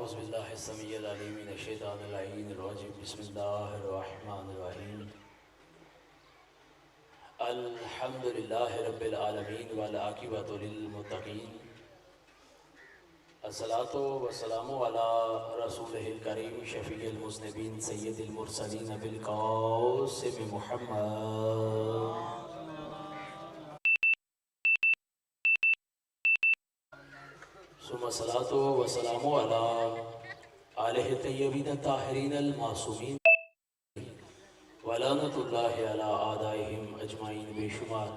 اعوذ باللہ السمیع العلیم من الشیطان اللعین الرجیم بسم اللہ الرحمن الرحیم الحمدللہ رب العالمین والعاقبۃ للمتقین الصلاۃ والسلام علی رسولہ الکریم شفیع المذنبین سید المرسلین بالقاسم محمد ثم الصلاۃ والسلام علی آلہ الطیبین الطاہرین المعصومین ولعنۃ اللہ علی اعدائہم اجمعین بے شمار.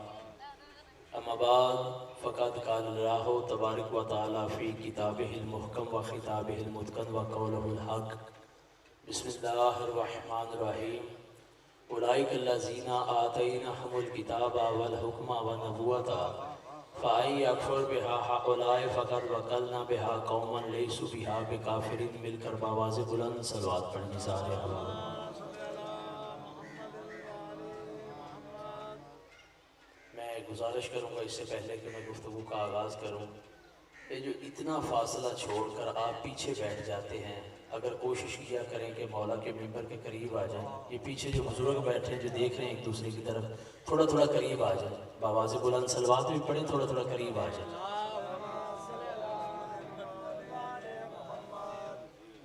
اما بعد فقد قال اللہ تبارک و تعالی فی کتابہ المحکم و خطابہ المتقن و قولہ الحق. بسم اللہ الرحمن الرحیم. اولئک الذین آتیناہم الکتاب والحکم والنبوۃ فَإِن يَكْفُرْ بِهَا هَؤُلَاءِ فَقَدْ وَكَّلْنَا بِهَا قَوْمًا لَيْسُوا بِهَا بِكَافِرِينَ. مل کر بآواز بلند صلوات پڑھیں سارے حضرات. میں گزارش کروں گا اس سے پہلے کہ میں گفتگو کا آغاز کروں، یہ جو اتنا فاصلہ چھوڑ کر آپ پیچھے بیٹھ جاتے ہیں، اگر کوشش کیا کریں کہ مولا کے ممبر کے قریب آ جائیں. یہ پیچھے جو بزرگ بیٹھے ہیں جو دیکھ رہے ہیں ایک دوسرے کی طرف، تھوڑا تھوڑا قریب آ جائیں. بآواز بلند صلوات بھی پڑھیں، تھوڑا تھوڑا قریب آ جائیں.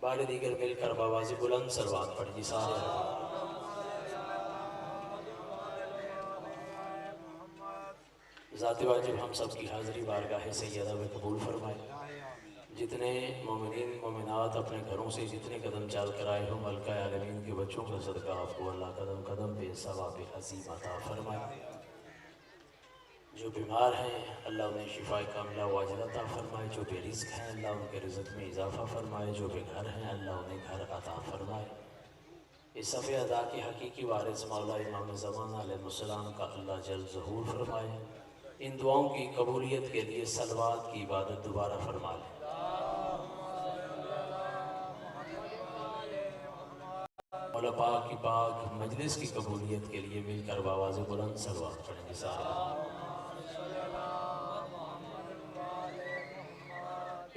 بار دیگر مل کر بآواز بلند صلوات پڑھیں سارے. ذات واجب ہم سب کی حاضری بارگاہ سیدہ میں قبول فرمائے. جتنے مومنین مومنات اپنے گھروں سے جتنے قدم چال کر آئے ہوں، ملکہ عالمین کے بچوں کا صدقہ آپ کو اللہ قدم قدم پہ ثواب عظیم عطا فرمائے. جو بیمار ہیں اللہ انہیں شفا کاملہ واجل عطا فرمائے. جو بے رزق ہیں اللہ ان کے رزق میں اضافہ فرمائے. جو بے گھر ہیں اللہ انہیں گھر عطا فرمائے. اس صفحہ ادا کے حقیقی وارث مولا امام زمانہ علیہ السلام کا اللہ جل ظہور فرمائے. ان دعاؤں کی قبولیت کے لیے صلوات کی عبادت دوبارہ فرما لیں. مولا پاک کی پاک مجلس کی قبولیت کے لیے مل کر بآواز بلند صلوات پڑھیں گے سارے.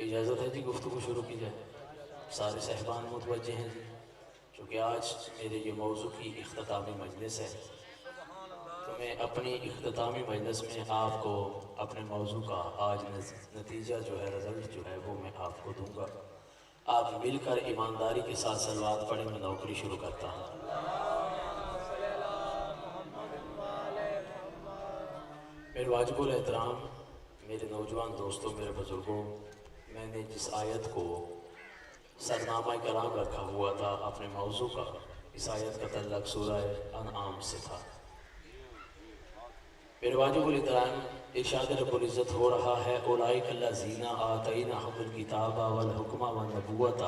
اجازت ہے جی گفتگو شروع کی جائے؟ سارے صاحبان متوجہ ہیں جی؟ چونکہ آج میرے یہ موضوع کی اختتامی مجلس ہے تو میں اپنی اختتامی مجلس میں آپ کو اپنے موضوع کا آج نتیجہ جو ہے، رزلٹ جو ہے وہ میں آپ کو دوں گا. آپ مل کر ایمانداری کے ساتھ صلوات پڑھیں. میں نوکری شروع کرتا ہوں. میرے واجب الاحترام، میرے نوجوان دوستوں، میرے بزرگوں، میں نے جس آیت کو سرنامہ کلام رکھا ہوا تھا اپنے موضوع کا، اس آیت کا تعلق سورہ انعام سے تھا. میرے واجب الاحترام، ارشاد رب العزت ہو رہا ہے اولئک الذین آتیناہم الکتاب والحکم والنبوۃ.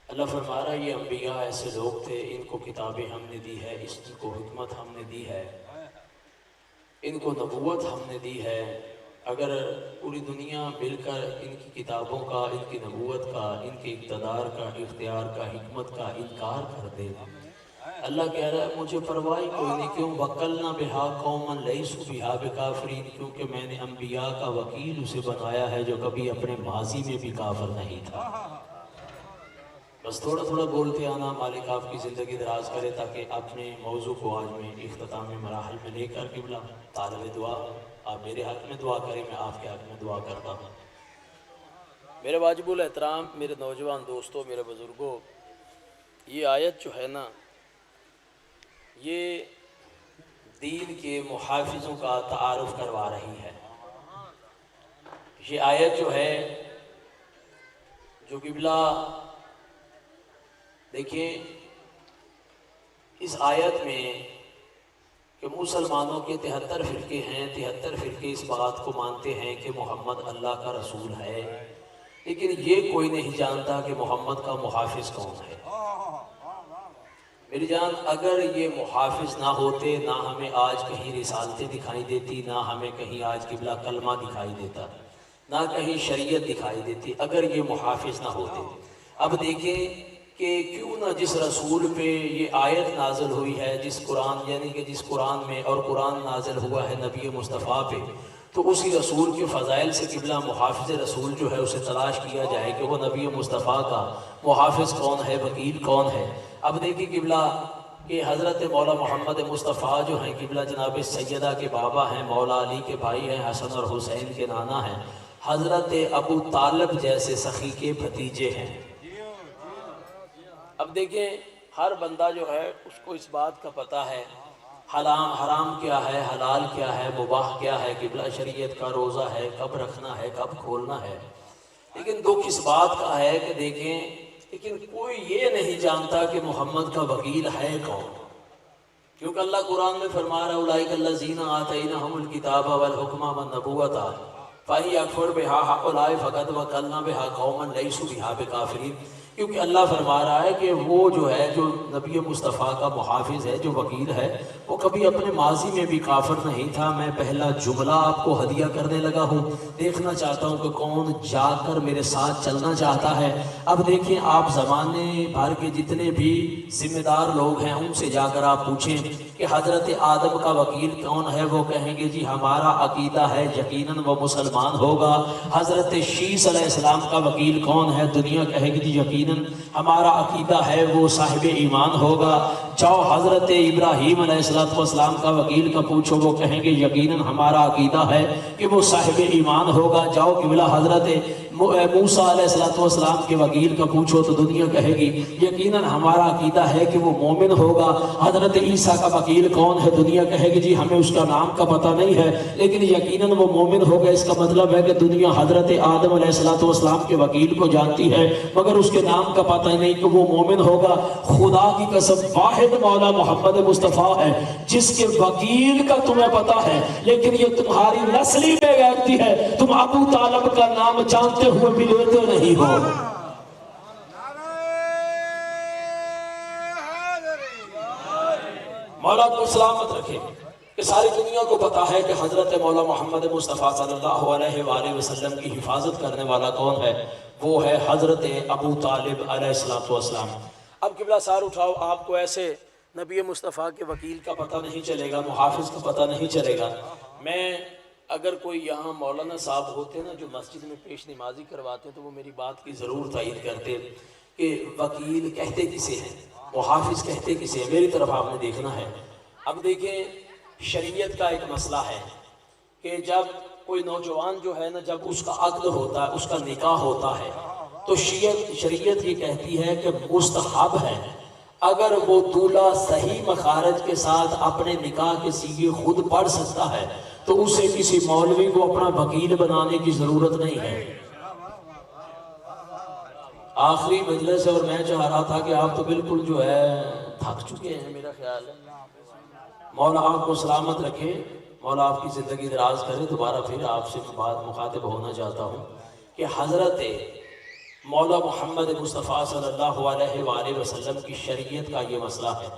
اللہ فرما رہا ہے یہ انبیاء ایسے لوگ تھے، ان کو کتابیں ہم نے دی ہے، اس کو حکمت ہم نے دی ہے، ان کو نبوت ہم نے دی ہے. اگر پوری دنیا مل کر ان کی کتابوں کا، ان کی نبوت کا، ان کے اقتدار کا، اختیار کا، حکمت کا انکار کر دے، اللہ کہہ رہا ہے مجھے پرواہ کوئی نہیں. کیوں؟ وَكَّلْنَا بِهَا قَوْمًا لَيْسُوا بِهَا بِكَافِرِينَ. کیونکہ میں نے انبیاء کا وکیل اسے بنایا ہے جو کبھی اپنے ماضی میں بھی کافر نہیں تھا. بس تھوڑا تھوڑا بولتے آنا. مالک آپ کی زندگی دراز کرے تاکہ اپنے موضوع کو آج میں اختتامی مراحل میں لے کر قبلہ طالب دعا آپ میرے حق میں دعا کریں، میں آپ کے حق میں دعا کرتا ہوں. میرے واجب الاحترام، میرے نوجوان دوستوں، میرے بزرگوں، یہ آیت جو ہے نا، یہ دین کے محافظوں کا تعارف کروا رہی ہے. یہ آیت جو ہے، جو قبلہ دیکھیں اس آیت میں کہ مسلمانوں کے 73 فرقے ہیں. 73 فرقے اس بات کو مانتے ہیں کہ محمد اللہ کا رسول ہے، لیکن یہ کوئی نہیں جانتا کہ محمد کا محافظ کون ہے. میری جان، اگر یہ محافظ نہ ہوتے، نہ ہمیں آج کہیں رسالتیں دکھائی دیتی، نہ ہمیں کہیں آج قبلہ کلمہ دکھائی دیتا، نہ کہیں شریعت دکھائی دیتی، اگر یہ محافظ نہ ہوتے. اب دیکھیں کہ کیوں نہ جس رسول پہ یہ آیت نازل ہوئی ہے، جس قرآن یعنی کہ جس قرآن میں، اور قرآن نازل ہوا ہے نبی مصطفیٰ پہ، تو اسی رسول کے فضائل سے قبلہ محافظ رسول جو ہے اسے تلاش کیا جائے کہ وہ نبی مصطفیٰ کا محافظ کون ہے، وکیل کون ہے۔ اب دیکھیں قبلہ کہ حضرت مولا محمد مصطفیٰ جو ہیں قبلہ جناب سیدہ کے بابا ہیں، مولا علی کے بھائی ہیں، حسن اور حسین کے نانا ہیں، حضرت ابو طالب جیسے سخی کے بھتیجے ہیں۔ اب دیکھیں ہر بندہ جو ہے اس کو اس بات کا پتہ ہے حرام کیا ہے، حلال کیا ہے، مباح کیا ہے، قبلہ شریعت کا روزہ ہے، کب رکھنا ہے، کب کھولنا ہے۔ لیکن دکھ اس بات کا ہے کہ دیکھیں لیکن کوئی یہ نہیں جانتا کہ محمد کا وکیل ہے کون، کیونکہ اللہ قرآن میں فرما رہا ہے اولئک الذین آتیناہم الکتاب والحکم والنبوۃ فإن یکفر بہا ہؤلاء فقد وکلنا بہا قوما لیسوا بہا بکافرین۔ کیونکہ اللہ فرما رہا ہے کہ وہ جو ہے جو نبی مصطفیٰ کا محافظ ہے، جو وکیل ہے، وہ کبھی اپنے ماضی میں بھی کافر نہیں تھا۔ میں پہلا جملہ آپ کو ہدیہ کرنے لگا ہوں، دیکھنا چاہتا ہوں کہ کون جا کر میرے ساتھ چلنا چاہتا ہے۔ اب دیکھیں آپ زمانے بھر کے جتنے بھی ذمہ دار لوگ ہیں ان سے جا کر آپ پوچھیں کہ حضرت آدم کا وکیل کون ہے، وہ کہیں گے جی ہمارا عقیدہ ہے یقیناً وہ مسلمان ہوگا۔ حضرت شیس علیہ السلام کا وکیل کون ہے، دنیا کہے گی جی یقیناً ہمارا عقیدہ ہے وہ صاحب ایمان ہوگا۔ جاؤ حضرت ابراہیم علیہ السلام کا وکیل کا پوچھو، وہ کہیں گے یقیناً ہمارا عقیدہ ہے کہ وہ صاحب ایمان ہوگا۔ جاؤ قبلہ حضرت موسیٰ علیہ السلام کے وکیل کا پوچھو تو دنیا کہے گی یقیناً ہمارا عقیدہ ہے کہ وہ مومن ہوگا۔ حضرت عیسیٰ کا وکیل کون ہے، دنیا کہے گی جی ہمیں اس کا نام کا پتہ نہیں ہے لیکن یقیناً وہ مومن ہوگا۔ اس کا مطلب ہے کہ دنیا حضرت آدم علیہ السلام کے وکیل کو جانتی ہے مگر اس کے نام کا پتہ نہیں کہ وہ مومن ہوگا۔ خدا کی قسم واحد مولا محمد مصطفیٰ ہے جس کے وکیل کا تمہیں پتہ ہے لیکن یہ تمہاری نسلی بے غیرتی ہے، تم ابو طالب کا نام جانتے ہوئے بھی لیتے نہیں ہو۔ مولا کو سلامت رکھے کہ ساری دنیا کو پتا ہے کہ حضرت مولا محمد مصطفیٰ صلی اللہ علیہ وآلہ وسلم کی حفاظت کرنے والا کون ہے، وہ ہے حضرت ابو طالب علیہ السلام۔ اب قبلہ سار اٹھاؤ، آپ کو ایسے نبی مصطفیٰ کے وکیل کا پتہ نہیں چلے گا، محافظ کا پتہ نہیں چلے گا۔ میں اگر کوئی یہاں مولانا صاحب ہوتے نا جو مسجد میں پیش نمازی کرواتے ہیں تو وہ میری بات کی ضرور تائید کرتے کہ وکیل کہتے کسے ہیں، محافظ کہتے کسے ہیں، میری طرف آپ نے دیکھنا ہے۔ اب دیکھیں شریعت کا ایک مسئلہ ہے کہ جب کوئی نوجوان جو ہے نا جب اس کا عقد ہوتا ہے، اس کا نکاح ہوتا ہے تو شریعت یہ کہتی ہے کہ مستحب ہے اگر وہ دولہا صحیح مخارج کے ساتھ اپنے نکاح کے سیغے خود پڑھ سکتا ہے تو اسے کسی مولوی کو اپنا وکیل بنانے کی ضرورت نہیں ہے۔ آخری مجلس اور میں چاہ رہا تھا کہ آپ تو بالکل جو ہے تھک چکے ہیں میرا خیال ہے۔ مولا آپ کو سلامت رکھے، مولا آپ کی زندگی دراز کرے۔ دوبارہ پھر آپ سے بات مخاطب ہونا چاہتا ہوں کہ حضرت مولا محمد مصطفیٰ صلی اللہ علیہ وآلہ وسلم کی شریعت کا یہ مسئلہ ہے،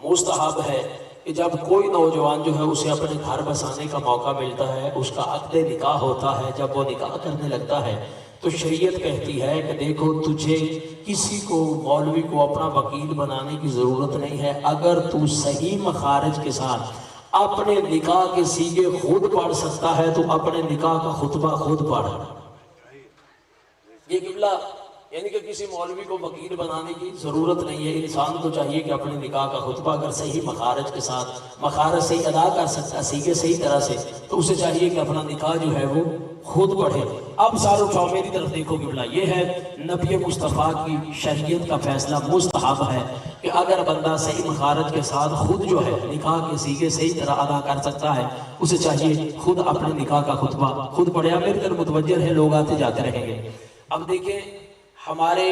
مستحب ہے کہ جب کوئی نوجوان جو ہے اسے اپنے گھر بسانے کا موقع ملتا ہے، اس کا عقد نکاح ہوتا ہے، جب وہ نکاح کرنے لگتا ہے تو شریعت کہتی ہے کہ دیکھو تجھے کسی کو مولوی کو اپنا وکیل بنانے کی ضرورت نہیں ہے، اگر تو صحیح مخارج کے ساتھ اپنے نکاح کے سیغے خود پڑھ سکتا ہے تو اپنے نکاح کا خطبہ خود پڑھ۔ یہ قبلہ یعنی کہ کسی مولوی کو وکیل بنانے کی ضرورت نہیں ہے، انسان کو چاہیے کہ اپنے نکاح کا خطبہ اگر صحیح مخارج کے ساتھ مخارج صحیح ادا کر سکتا ہے سیغے صحیح طرح سے تو اسے چاہیے کہ اپنا نکاح جو ہے وہ خود پڑھے۔ اب سارے اٹھاؤ میری طرف دیکھو قبلہ، یہ ہے نبی مصطفیٰ کی شریعت کا فیصلہ مستحب ہے کہ اگر بندہ صحیح مخارج کے ساتھ خود جو ہے نکاح کے سیغے صحیح طرح ادا کر سکتا ہے اسے چاہیے خود اپنے نکاح کا خطبہ خود پڑھے۔ میری طرف متوجہ ہے، لوگ آتے جاتے رہیں گے۔ اب دیکھیں ہمارے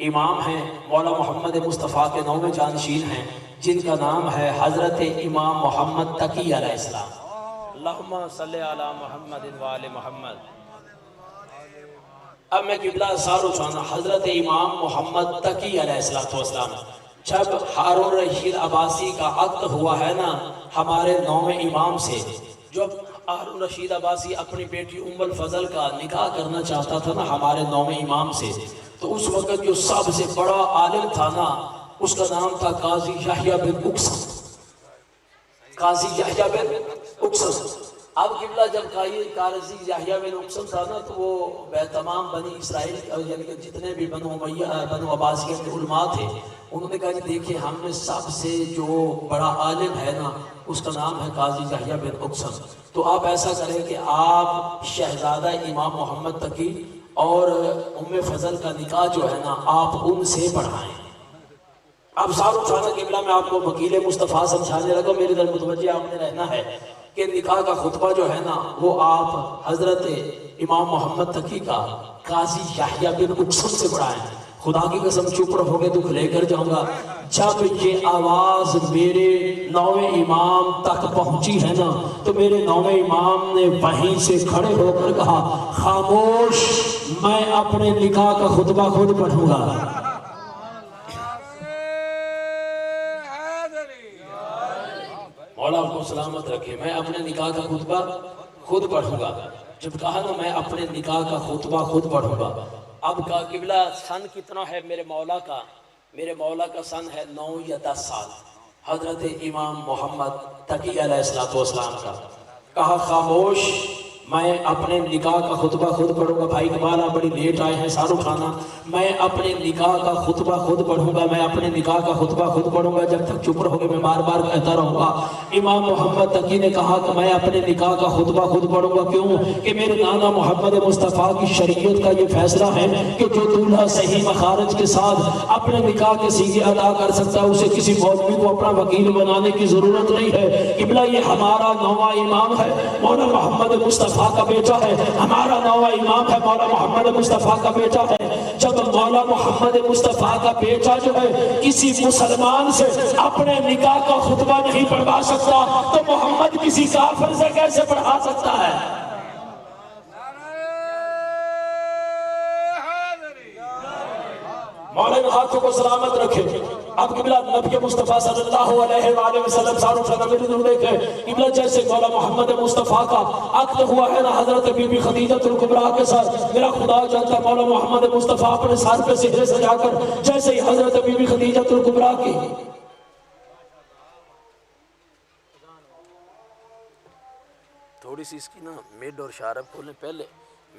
امام ہیں مولا محمد مصطفیٰ کے 9ویں جانشین ہیں جن کا نام ہے حضرت امام محمد تقی علیہ السلام۔ اللہم صلی علی محمد وآل محمد۔ اب میں قبلہ سار اٹھانا، حضرت امام محمد تقی علیہ السلام جب ہارون رشید عباسی کا عقد ہوا ہے نا ہمارے 9ویں امام سے، جب ہارون رشید عباسی اپنی بیٹی ام الفضل کا نکاح کرنا چاہتا تھا نا ہمارے 9ویں امام سے، تو اس وقت جو سب سے بڑا عالم تھا نا اس کا نام تھا قاضی یحییٰ بن اقسم۔ قاضی یحییٰ بن اقسم اب قبلہ جب قاضی یحییٰ بن اقسم تھا نا تو وہ تمام بنی اسرائیل یعنی کہ جتنے بھی بنو امیہ بنو عباسیہ کے علماء تھے انہوں نے کہا کہ دیکھیں ہم میں سب سے جو بڑا عالم ہے نا اس کا نام ہے قاضی یحییٰ بن اقسم، تو آپ ایسا کریں کہ آپ شہزادہ امام محمد تقی اور ام فضل کا نکاح جو ہے نا آپ ان سے پڑھائیں۔ اب سارو خانہ قبلہ میں آپ کو وکیل مصطفیٰ سمجھانے لگا، میری طرف متوجہ آپ نے رہنا ہے کہ نکاح کا خطبہ جو ہے نا وہ آپ حضرت امام محمد تقی کا قاضی یحییٰ بن اقسم سے پڑھائیں۔ خدا کی قسم چپ رہو گے دکھ لے کر جاؤں گا، جب یہ آواز میرے نویں امام تک پہنچی ہے نا تو میرے نویں امام نے وہیں سے کھڑے ہو کر کہا خاموش، میں اپنے نکاح کا خطبہ خود پڑھوں گا۔ مولا آپ کو سلامت رکھے، میں اپنے نکاح کا خطبہ خود پڑھوں گا۔ جب کہا نا میں اپنے نکاح کا خطبہ خود پڑھوں گا، اب کا قبلہ سن کتنا ہے میرے مولا کا؟ میرے مولا کا سن ہے 9 یا 10 سال حضرت امام محمد تقی علیہ السلام کا۔ کہا خاموش، میں اپنے نکاح کا خطبہ خود پڑھوں گا۔ بھائی اقبال آپ بڑی لیٹ آئے ہیں سارو خانہ، میں اپنے نکاح کا خطبہ خود پڑھوں گا، میں اپنے نکاح کا خطبہ خود پڑھوں گا۔ جب تک چپ رہو گے میں بار بار کہتا رہوں گا۔ امام محمد تقی نے کہا کہ میں اپنے نکاح کا خطبہ خود پڑھوں گا، کیوں کہ میرے نانا محمد مصطفیٰ کی شریعت کا یہ فیصلہ ہے کہ جو دولہا صحیح مخارج کے ساتھ اپنے نکاح کے سیغے ادا کر سکتا ہے اسے کسی مولوی کو اپنا وکیل بنانے کی ضرورت نہیں ہے۔ قبلہ یہ ہمارا 9واں امام ہے، مولا محمد مصطفیٰ کا بیٹا ہے، ہمارا 9واں امام ہے، مولا محمد مصطفیٰ کا بیٹا ہے۔ جب مولا محمد مصطفیٰ کا بیٹا جو ہے کسی مسلمان سے اپنے نکاح کا خطبہ نہیں پڑھوا سکتا تو محمد کسی کافر سے کیسے پڑھا سکتا ہے؟ مولا ان ہاتھوں کو سلامت رکھے۔ اب قبلہ نبی مصطفیٰ صلی اللہ علیہ وآلہ وسلم ساروں سے نبی نے دیکھے قبلہ جیسے مولا محمد مصطفیٰ کا عقد ہوا ہے نا حضرت بی بی خدیجہ الکبریٰ کے ساتھ، میرا خدا جانتا مولا محمد مصطفیٰ اپنے سر پہ سہرے سجا کر جیسے ہی حضرت بی بی خدیجہ الکبریٰ کی تھوڑی سی اس کی نا میڈ اور شارب کھولیں، پہلے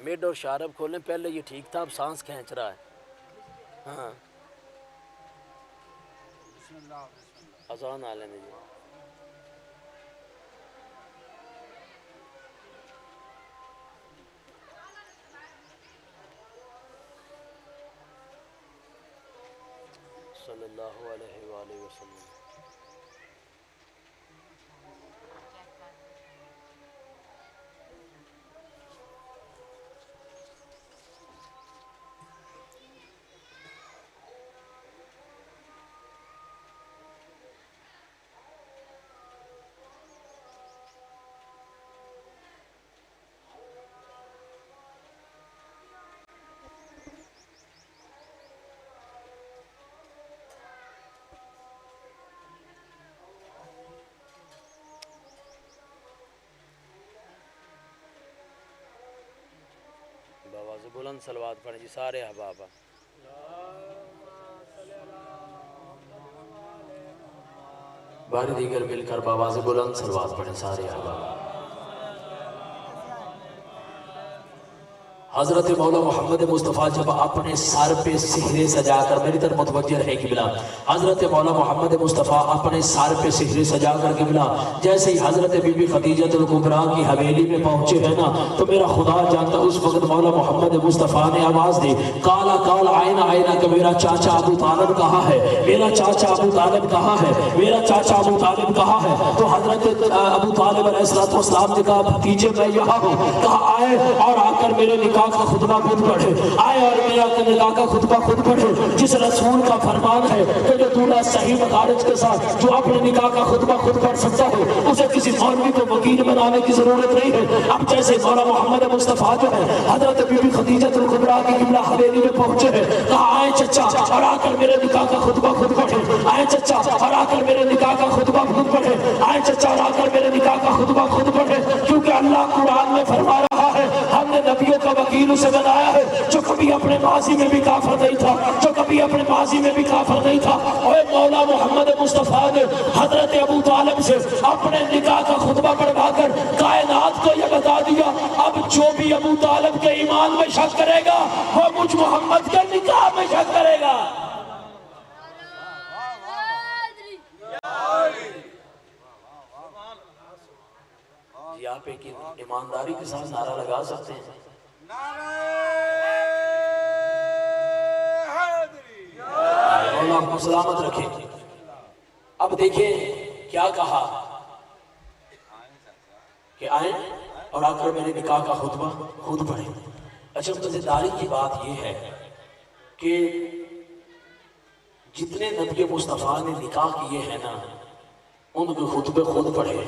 میڈ اور شارب کھولیں، پہلے یہ ٹھیک تھا اب سانس کھینچ رہا ہے۔ ہاں اذان آ لینے جی۔ صلی اللہ علیہ وآلہ وسلم۔ بآواز بلند صلوات پڑھیں جی سارے احباب۔ بار دیگر مل کر بآواز بلند صلوات پڑھیں سارے احباب۔ حضرت مولا محمد مصطفیٰ جب اپنے سر پہ سہرے سجا کر، میری طرف متوجہ رہے قبلہ، حضرت مولا محمد مصطفیٰ اپنے سر پہ سہرے سجا کر قبلہ جیسے ہی حضرت بی بی خدیجہ الکبریٰ کی حویلی میں پہنچے ہیں نا تو میرا خدا جانتا اس وقت مولا محمد مصطفیٰ نے آواز دی کالا کال آئینہ آئینہ کہ میرا چاچا ابو طالب کہاں ہے، میرا چاچا ابو طالب کہاں ہے، میرا چاچا ابو طالب کہاں ہے؟ تو حضرت ابو طالب علیہ السلام نے کہا بھتیجے میں یہاں ہوں۔ کہا آئے اور آ کر میرے نکاح کا خطبہ خود پڑھے، آئے اور میرا نکاح کا خطبہ خود پڑھے۔ جس رسول کا فرمان ہے کہ جو دولہا صحیح مخارج کے ساتھ جو اپنے نکاح کا خطبہ خود پڑھ سکتا ہے اسے کسی مولوی کو وکیل بنانے کی ضرورت نہیں ہے۔ اب جیسے مولا محمد مصطفیٰ جو ہے حضرت بی بی خدیجہ الکبریٰ کی قبلہ حویلی میں پہنچے ہیں، کہا آئے چچا اور آ کر میرے نکاح کا خطبہ خود پڑھے، آئے چچا اور آ کر میرے نکاح کا خطبہ خود پڑھے، آئے چچا اور آ کر میرے نکاح کا خطبہ خود پڑھے، کیونکہ اللہ قرآن میں فرما رہا ہے ہم نے نے نبیوں کا وکیل اسے بنایا ہے جو کبھی اپنے ماضی میں بھی کافر نہیں تھا، جو کبھی اپنے ماضی میں بھی کافر نہیں تھا۔ اور مولا محمد مصطفیٰ نے حضرت ابو طالب سے اپنے نکاح کا خطبہ پڑھوا کر کائنات کو یہ بتا دیا، اب جو بھی ابو طالب کے ایمان میں شک کرے گا وہ مجھ محمد کے نکاح میں شک کرے گا۔ جی آپ ایک ایمانداری کے ساتھ نعرہ لگا سکتے ہیں؟ اللہ آپ کو سلامت رکھے۔ اب دیکھیں کیا کہا کہ آئیں اور آ کر میرے نکاح کا خطبہ خود پڑھیں۔ اچھا مزیداری کی بات یہ ہے کہ جتنے نبی مصطفیٰ نے نکاح کیے ہیں نا ان کے خطبے خود پڑھے۔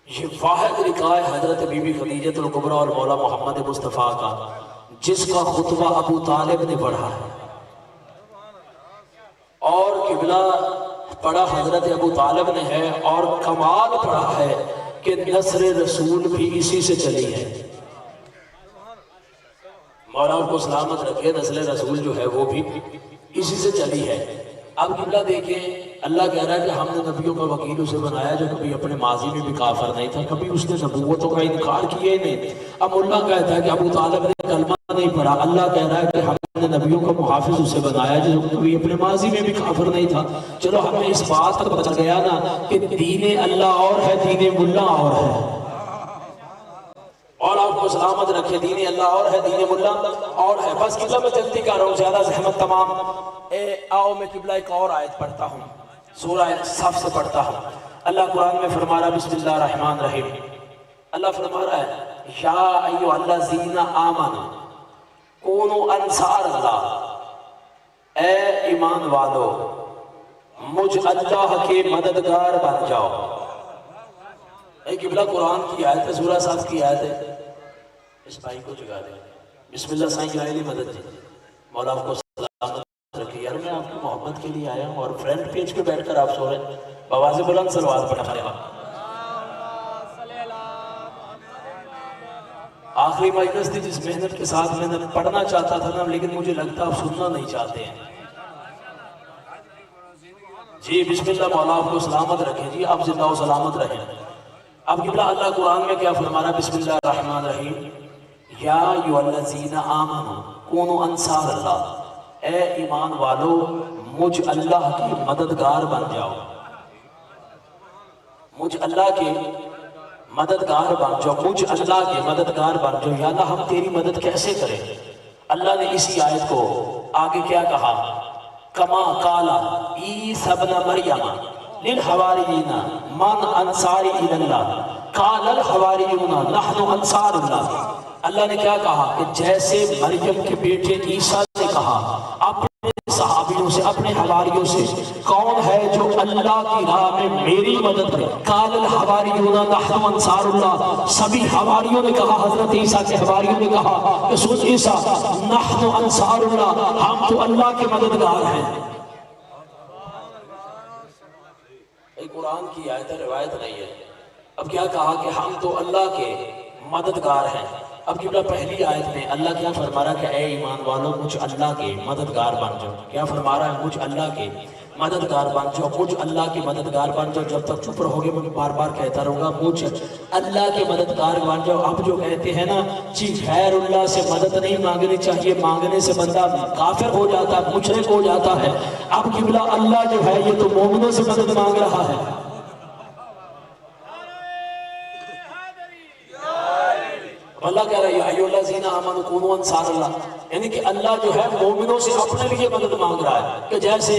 یہ واحد نکاح حضرت بی بی خدیجہ الکبریٰ اور مولا محمد مصطفیٰ کا جس کا خطبہ ابو طالب نے پڑھا ہے، اور قبلہ پڑھا حضرت ابو طالب نے ہے، اور کمال پڑھا ہے کہ نصر رسول بھی اسی سے چلی ہے۔ مولا آپ کو سلامت رکھے، نسل رسول جو ہے وہ بھی اسی سے چلی ہے۔ اب قبلہ دیکھیں، اللہ کہہ رہا ہے کہ ہم نے نبیوں کا وکیل اسے بنایا جو کبھی اپنے ماضی میں بھی کافر نہیں تھا، کبھی اس نے نبوتوں کا انکار کیا ہی نہیں۔ اب اللہ کہتا ہے کہ ابو طالب نے کلمہ نہیں پڑھا، اللہ کہہ رہا ہے کہ ہم نے نبیوں کا محافظ اسے بنایا جو کبھی اپنے ماضی میں بھی کافر نہیں تھا۔ چلو ہمیں اس بات کا پتہ گیا نا کہ دین اللہ اور ہے، دین ملا اور ہے۔ اور آپ کو سلامت رکھے، دین اللہ اور ہے، دین ملا اور ہے۔ بس قبلہ میں جلدی کر رہا ہوں، زیادہ زحمت تمام۔ آؤ میں قبلہ ایک اور آیت پڑھتا ہوں، سورہ صف سے پڑھتا ہوں۔ اللہ قرآن میں فرما رہا ہے بسم اللہ الرحمن الرحیم، اللہ فرما رہا ہے یا ایھا الذین آمنوا کونوا انصار اللہ، اے ایمان والو مجھ اللہ کے مددگار بن جاؤ۔ اے قبلہ قرآن کی آیت ہے، سورہ صف کی آیت ہے۔ اس بھائی کو جگا دیں، بسم اللہ سائیں علی مدد جی۔ مولا آپ کو سلامت رکھے۔ یار میں آپ کی محبت کے لیے آیا ہوں اور فرنٹ پیج پہ بیٹھ کر آپ سو رہے ہیں، بواز بلند صلوات پڑھا رہے ہیں۔ آخری مجلس تھی جس محنت کے ساتھ میں نے پڑھنا چاہتا تھا نا، لیکن مجھے لگتا آپ سننا نہیں چاہتے ہیں۔ جی بسم اللہ، مولا آپ کو سلامت رکھے جی، آپ زندہ و سلامت رہیں۔ اب قبلہ اللہ قرآن میں کیا فرما رہا ہے بسم اللہ الرحمن الرحیم یا ایھا الذین آمنوا کونوا انصار اللہ، اے ایمان والو مجھ اللہ کی مددگار بن جاؤ، مجھ اللہ کے مددگار بن جاؤ، مجھ اللہ کے مددگار بن جاؤ۔ یا اللہ ہم تیری مدد کیسے کریں؟ اللہ نے اسی آیت کو آگے کیا کہا، کما قال عیسی ابن مریم للحواریین من انصاری الی اللہ قال الحواریون نحن انصار اللہ۔ اللہ نے کیا کہا کہ جیسے مریم کے بیٹے عیسیٰ نے کہا اپنے صحابیوں سے، اپنے حواریوں سے، کون ہے جو اللہ کی راہ میں میری مدد کرے؟ قال الحواریون نحن انصار اللہ، سبھی حواریوں نے کہا، حضرت عیسیٰ کے حواریوں نے کہا کہ سن عیسیٰ نحن انصار اللہ، ہم تو اللہ کے مددگار ہیں۔ قرآن کی آیت روایت نہیں ہے۔ اب کیا کہا کہ ہم تو اللہ کے مددگار ہیں۔ اب قبلہ پہلی آیت میں اللہ کیا فرما رہا ہے کہ اے ایمان والو مجھ اللہ کے مددگار بن جاؤ۔ کیا فرما رہا ہے؟ مجھ اللہ کے مددگار بن جاؤ، مجھ اللہ کے مددگار بن جاؤ۔ جب تک چپ رہو گے میں بار بار کہتا رہوں گا مجھ اللہ کے مددگار بن جاؤ۔ اب جو کہتے ہیں نا جی غیر اللہ سے مدد نہیں مانگنی چاہیے، مانگنے سے بندہ کافر ہو جاتا ہے، مشرک ہو جاتا ہے۔ اب قبلہ اللہ جو ہے یہ تو مومنوں سے مدد مانگ رہا ہے۔ اللہ کہہ رہا ہے یا ایھا الذین آمنوا کونوا انصار اللہ، یعنی کہ اللہ جو ہے مومنوں سے اپنے لیے مدد مانگ رہا ہے کہ جیسے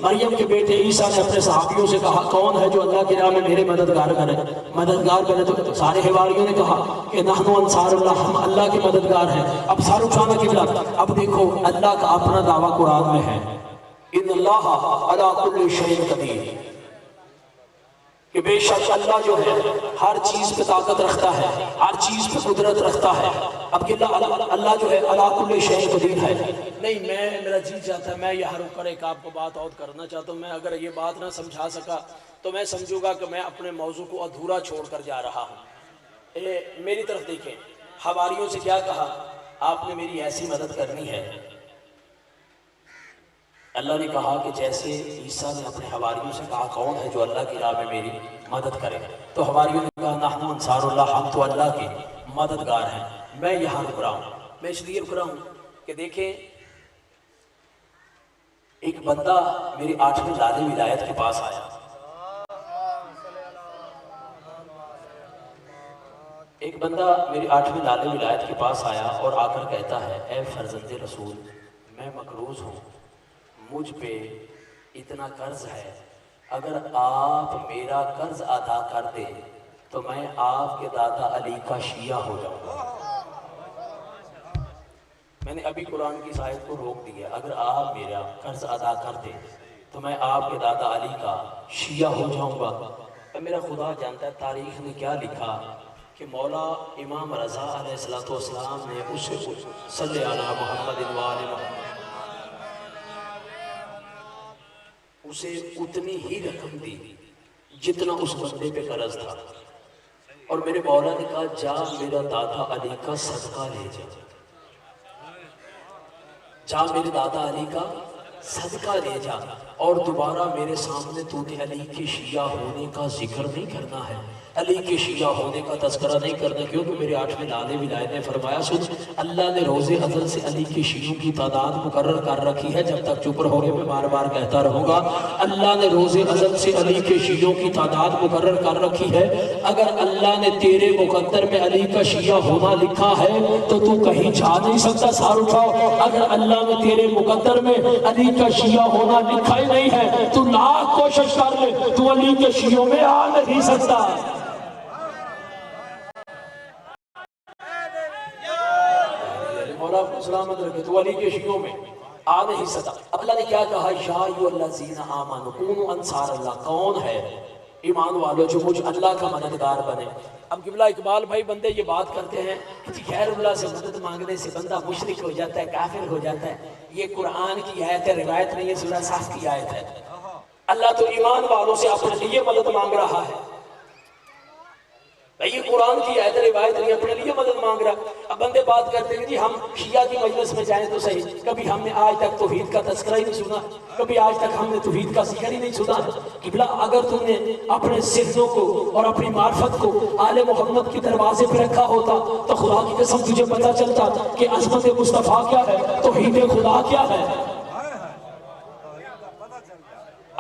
مریم کے بیٹے عیسیٰ نے اپنے صحابیوں سے کہا کون ہے جو اللہ کی راہ میں میرے مددگار کرے، تو سارے حواریوں نے کہا کہ نحن انصار اللہ، ہم اللہ کے مددگار ہیں۔ اب سارے اٹھانا قبلہ، اب دیکھو اللہ کا اپنا دعویٰ قرآن میں ہے ان اللہ علی کل شیء قدیر، کہ بے شک اللہ جو ہے ہر چیز پہ طاقت رکھتا ہے، ہر چیز پہ قدرت رکھتا ہے۔ اب کہ اللہ جو ہے علی کل شیء قدیر ہے۔ نہیں میرا جی چاہتا ہے، میں یہاں رک کر ایک آپ کو بات اور کرنا چاہتا ہوں۔ میں اگر یہ بات نہ سمجھا سکا تو میں سمجھوں گا کہ میں اپنے موضوع کو ادھورا چھوڑ کر جا رہا ہوں۔ میری طرف دیکھیں، حواریوں سے کیا کہا؟ آپ نے میری ایسی مدد کرنی ہے۔ اللہ نے کہا کہ جیسے عیسیٰ نے اپنے حواریوں سے کہا کون ہے جو اللہ کی راہ میں میری مدد کرے، تو حواریوں نے کہا نحن انصار اللہ، ہم تو اللہ کے مددگار ہیں۔ میں یہاں رک رہا ہوں، میں اس لیے رک رہا ہوں کہ دیکھیں ایک بندہ میری 8ویں لال ولایت کے پاس آیا، ایک بندہ میری 8ویں لال ولایت کے پاس آیا اور آ کر کہتا ہے اے فرزند رسول، میں مقروض ہوں، مجھ پہ اتنا قرض ہے، اگر آپ میرا قرض ادا کر دیں تو میں آپ کے دادا علی کا شیعہ ہو جاؤں گا۔ میں نے ابھی قرآن کی آیت کو روک دیا، اگر آپ میرا قرض ادا کر دیں تو میں آپ کے دادا علی کا شیعہ ہو جاؤں گا۔ میرا خدا جانتا ہے تاریخ نے کیا لکھا کہ مولا امام رضا علیہ السلام نے اسے صلی علی محمد وآل محمد اسے اتنی ہی رقم دی جتنا اس بندے پہ قرض تھا، اور میرے مولا نے کہا جا میرا دادا علی کا صدقہ لے جا، جا میرے دادا علی کا صدقہ لے جا، اور دوبارہ میرے سامنے تو نے علی کے شیعہ ہونے کا ذکر نہیں کرنا ہے، علی کے شیعہ ہونے کا تذکرہ نہیں کرنا، کیونکہ میرے 8ویں لال ولایت نے فرمایا سن اللہ نے روز ازل سے علی کے شیعوں کی تعداد مقرر کر رکھی ہے، جب تک چپ رہو گے میں بار بار کہتا رہوں گا، اللہ نے روز ازل سے علی کے شیعوں کی تعداد مقرر کر رکھی ہے، اگر اللہ نے تیرے مقدر میں علی کا شیعہ ہونا لکھا ہے تو تو کہیں جا نہیں سکتا، سار اٹھاؤ، اگر اللہ نے تیرے مقدر میں علی کا شیعہ ہونا لکھا ہی نہیں ہے تو لاکھ کوشش کر لے تو علی کے شیعوں میں آ نہیں سکتا۔ مولا سلامت رکھے تو علی کے شیعوں میں آ نہیں سکتا۔ اللہ نے کیا کہا یا ایھا الذین آمنوا کونوا انصار اللہ، کون ہے ایمان والو جو مجھ اللہ کا مددگار بنے۔ اب قبلہ اقبال بھائی بندے یہ بات کرتے ہیں کہ غیر اللہ سے مدد مانگنے سے بندہ مشرک ہو جاتا ہے، کافر ہو جاتا ہے، یہ قرآن کی آیت ہے، روایت نہیں ہے، سورہ صاف کی آیت ہے۔ اللہ تو ایمان والوں سے اپنے لیے مدد مانگ رہا ہے، یہ قرآن کی آیت روایت نہیں، اپنے لیے مدد مانگ رہا۔ اب بندے بات کرتے ہیں جی ہم شیعہ کی مجلس میں جائیں تو صحیح، کبھی ہم نے آج تک توحید کا تذکرہ ہی نہیں سنا، کبھی آج تک ہم نے توحید کا ذکر ہی نہیں سنا۔ قبلہ اگر تم نے اپنے ذہنوں کو اور اپنی معرفت کو آل محمد کے دروازے پہ رکھا ہوتا تو خدا کی قسم تجھے پتا چلتا کہ عظمت مصطفیٰ کیا ہے، توحید خدا کیا ہے۔